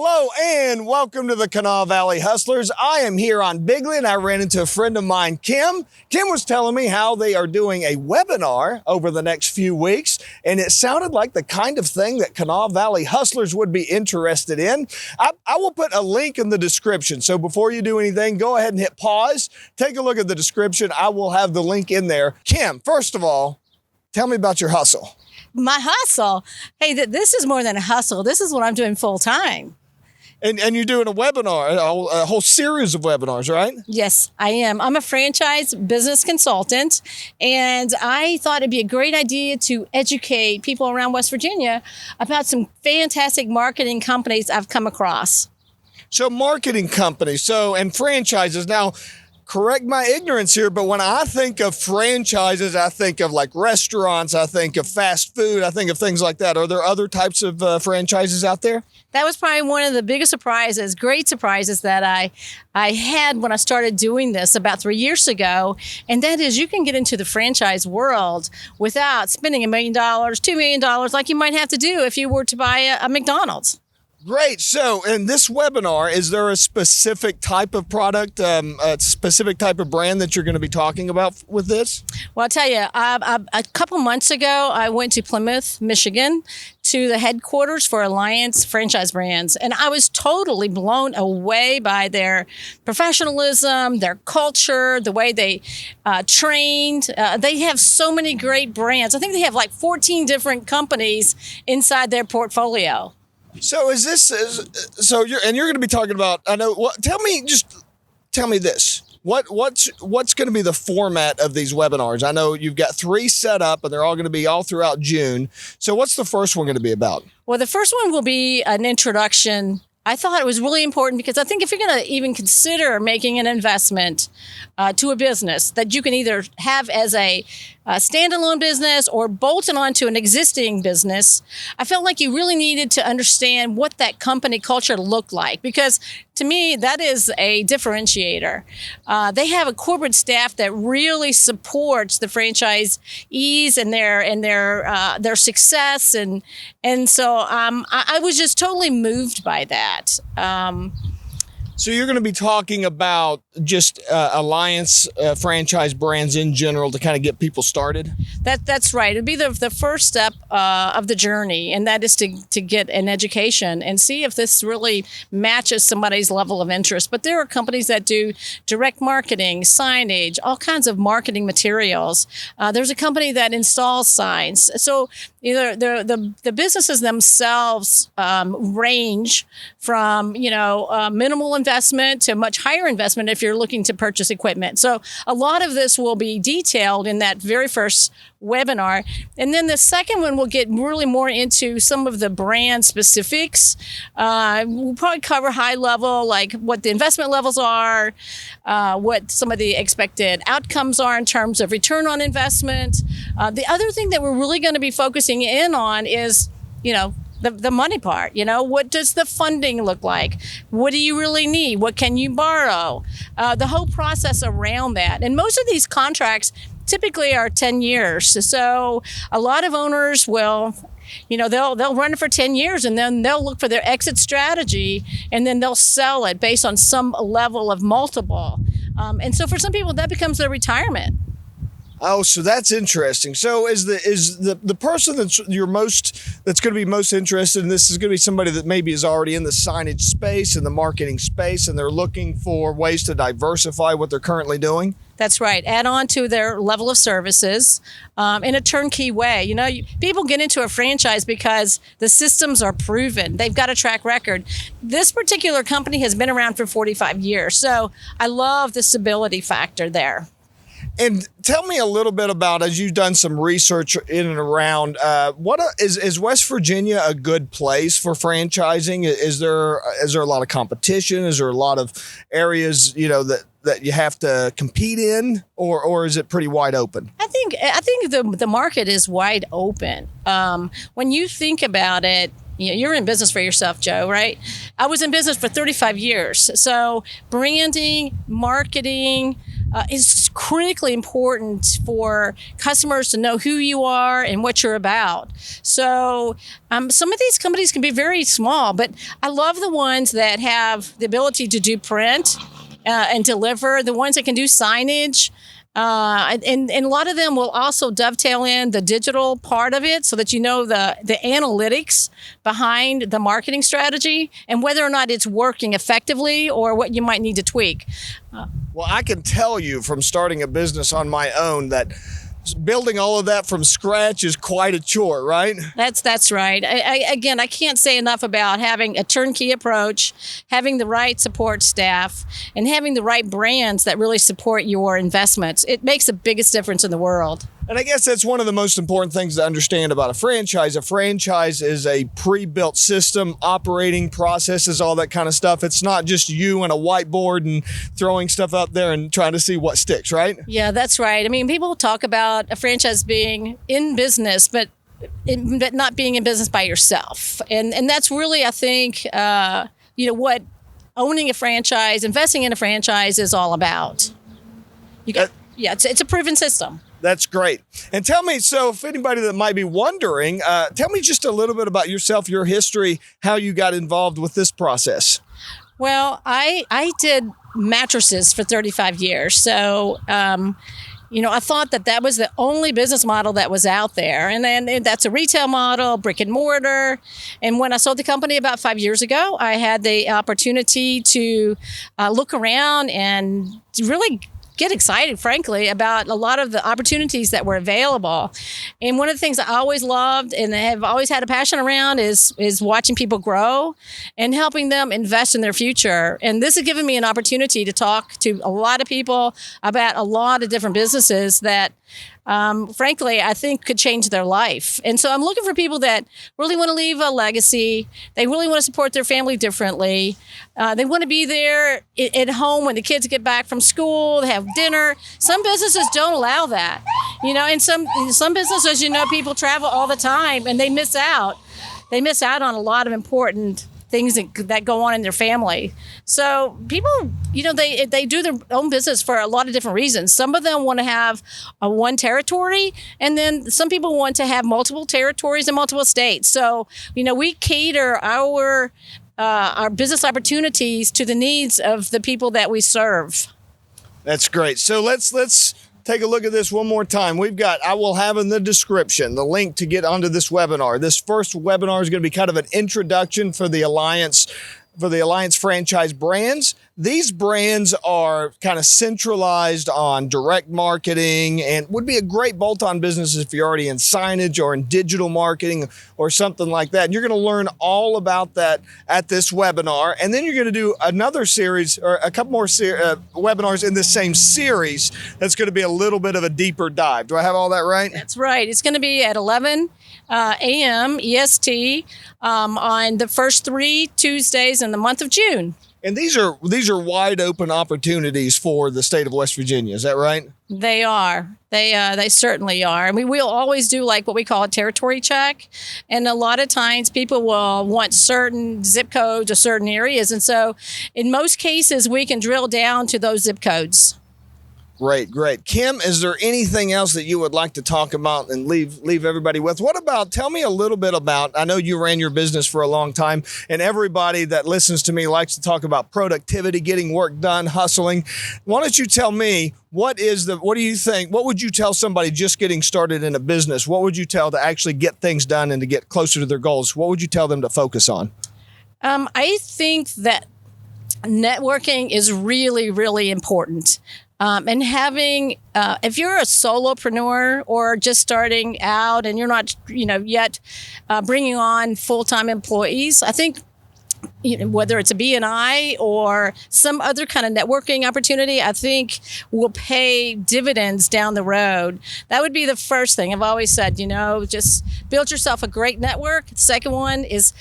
Hello and welcome to the Kanawha Valley Hustlers. I am here on Bigley and I ran into a friend of mine, Kim. Kim was telling me how they are doing a webinar over the next few weeks, and it sounded like the kind of thing that Kanawha Valley Hustlers would be interested in. I will put a link in the description, so before you do anything, go ahead and hit pause, take a look at the description. I will have the link in there. Kim, first of all, tell me about your hustle. My hustle? Hey, this is more than a hustle. This is what I'm doing full time. And you're doing a webinar, a whole series of webinars, right? Yes, I am. I'm a franchise business consultant, and I thought it'd be a great idea to educate people around West Virginia about some fantastic marketing companies I've come across. So marketing companies, and franchises. Now, correct my ignorance here, but when I think of franchises, I think of like restaurants, I think of fast food, I think of things like that. Are there other types of franchises out there? That was probably one of the biggest surprises, great surprises that I had when I started doing this about 3 years ago. And that is you can get into the franchise world without spending $1 million, $2 million like you might have to do if you were to buy a McDonald's. Great. So in this webinar, is there a specific type of product, a specific type of brand that you're going to be talking about with this? Well, I'll tell you, a couple months ago, I went to Plymouth, Michigan, to the headquarters for Alliance Franchise Brands. And I was totally blown away by their professionalism, their culture, the way they trained. They have so many great brands. I think they have like 14 different companies inside their portfolio. So you're going to be talking about, I know, tell me this. What's going to be the format of these webinars? I know you've got 3 set up and they're all going to be all throughout June. So what's the first one going to be about? Well, the first one will be an introduction. I thought it was really important because I think if you're going to even consider making an investment to a business that you can either have as a standalone business or bolt it onto an existing business, I felt like you really needed to understand what that company culture looked like, because to me, that is a differentiator. They have a corporate staff that really supports the franchisees and their success, and so I was just totally moved by that. So you're going to be talking about just Alliance franchise brands in general to kind of get people started? That's right. It'd be the first step of the journey, and that is to get an education and see if this really matches somebody's level of interest. But there are companies that do direct marketing, signage, all kinds of marketing materials. There's a company that installs signs. So either the businesses themselves range from minimal investment to much higher investment if you're looking to purchase equipment. So a lot of this will be detailed in that very first webinar. And then the second one will get really more into some of the brand specifics. We'll probably cover high level, like what the investment levels are, what some of the expected outcomes are in terms of return on investment. The other thing that we're really going to be focusing in on is, the money part. What does the funding look like? What do you really need? What can you borrow? The whole process around that. And most of these contracts typically are 10 years. So a lot of owners will, they'll run it for 10 years and then they'll look for their exit strategy and then they'll sell it based on some level of multiple. And so for some people, that becomes their retirement. Oh, so that's interesting. So is the person that's going to be most interested in this is going to be somebody that maybe is already in the signage space and the marketing space, and they're looking for ways to diversify what they're currently doing? That's right. Add on to their level of services in a turnkey way. People get into a franchise because the systems are proven. They've got a track record. This particular company has been around for 45 years. So I love the stability factor there. And tell me a little bit about, as you've done some research in and around, is West Virginia a good place for franchising? Is there a lot of competition? Is there a lot of areas that you have to compete in, or is it pretty wide open? I think the market is wide open. When you think about it, you're in business for yourself, Joe, right? I was in business for 35 years. So branding, marketing, is critically important for customers to know who you are and what you're about. So some of these companies can be very small, but I love the ones that have the ability to do print and deliver, the ones that can do signage. And a lot of them will also dovetail in the digital part of it so that you know the analytics behind the marketing strategy and whether or not it's working effectively or what you might need to tweak. Well, I can tell you from starting a business on my own that building all of that from scratch is quite a chore, right? That's right. Again, I can't say enough about having a turnkey approach, having the right support staff, and having the right brands that really support your investments. It makes the biggest difference in the world. And I guess that's one of the most important things to understand about a franchise. A franchise is a pre-built system, operating processes, all that kind of stuff. It's not just you and a whiteboard and throwing stuff up there and trying to see what sticks, right? Yeah, that's right. I mean, people talk about a franchise being in business, but not being in business by yourself. And that's really, I think, what owning a franchise, investing in a franchise is all about. It's a proven system. That's great. And tell me, so if anybody that might be wondering, tell me just a little bit about yourself, your history, how you got involved with this process. Well, I did mattresses for 35 years. So, I thought that was the only business model that was out there. And then that's a retail model, brick and mortar. And when I sold the company about 5 years ago, I had the opportunity to look around and really get excited, frankly, about a lot of the opportunities that were available. And one of the things I always loved and have always had a passion around is watching people grow and helping them invest in their future. And this has given me an opportunity to talk to a lot of people about a lot of different businesses that frankly, I think could change their life. And so I'm looking for people that really want to leave a legacy. They really want to support their family differently. They want to be there at home when the kids get back from school, they have dinner. Some businesses don't allow that. And some businesses, people travel all the time and they miss out. They miss out on a lot of important things that go on in their family. So people, they do their own business for a lot of different reasons. Some of them want to have one territory, and then some people want to have multiple territories in multiple states. So, we cater our business opportunities to the needs of the people that we serve. That's great. So let's take a look at this one more time. I will have in the description the link to get onto this webinar. This first webinar is going to be kind of an introduction for the Alliance franchise brands. These brands are kind of centralized on direct marketing and would be a great bolt-on business if you're already in signage or in digital marketing or something like that. And you're going to learn all about that at this webinar. And then you're going to do another series or a couple more webinars in this same series that's going to be a little bit of a deeper dive. Do I have all that right? That's right. It's going to be at 11 a.m. EST on the first 3 Tuesdays in the month of June. And these are wide open opportunities for the state of West Virginia. Is that right? They are. They certainly are. I mean, we'll always do like what we call a territory check. And a lot of times people will want certain zip codes or certain areas. And so in most cases, we can drill down to those zip codes. Great. Kim, is there anything else that you would like to talk about and leave everybody with? Tell me a little bit about, I know you ran your business for a long time, and everybody that listens to me likes to talk about productivity, getting work done, hustling. Why don't you tell me, what do you think, what would you tell somebody just getting started in a business? What would you tell to actually get things done and to get closer to their goals? What would you tell them to focus on? I think that networking is really, really important. And having, if you're a solopreneur or just starting out and you're not, yet bringing on full-time employees, I think, whether it's a BNI or some other kind of networking opportunity, I think will pay dividends down the road. That would be the first thing. I've always said, just build yourself a great network. The second one is,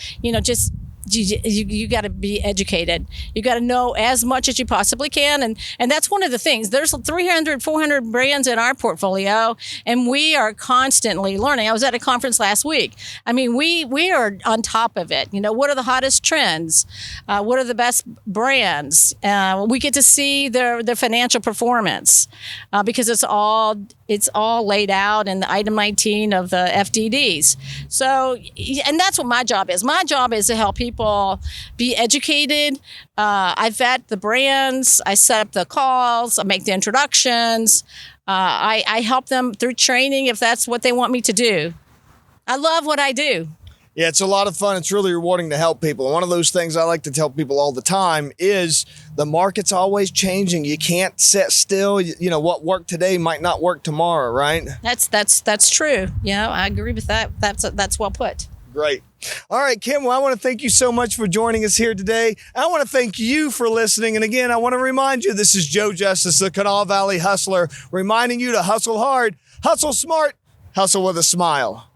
just you got to be educated. You got to know as much as you possibly can. And that's one of the things. There's 300, 400 brands in our portfolio, and we are constantly learning. I was at a conference last week. I mean, we are on top of it. You know, what are the hottest trends? What are the best brands? We get to see their financial performance because it's all laid out in the item 19 of the FDDs. So, and that's what my job is. My job is to help people be educated. I vet the brands. I set up the calls. I make the introductions. I help them through training if that's what they want me to do. I love what I do. Yeah, it's a lot of fun. It's really rewarding to help people. And one of those things I like to tell people all the time is the market's always changing. You can't sit still. You know, what worked today might not work tomorrow, right? That's true. You know, I agree with that. That's well put. Great. All right, Kim, well, I want to thank you so much for joining us here today. I want to thank you for listening. And again, I want to remind you, this is Joe Justice, the Kanawha Valley Hustler, reminding you to hustle hard, hustle smart, hustle with a smile.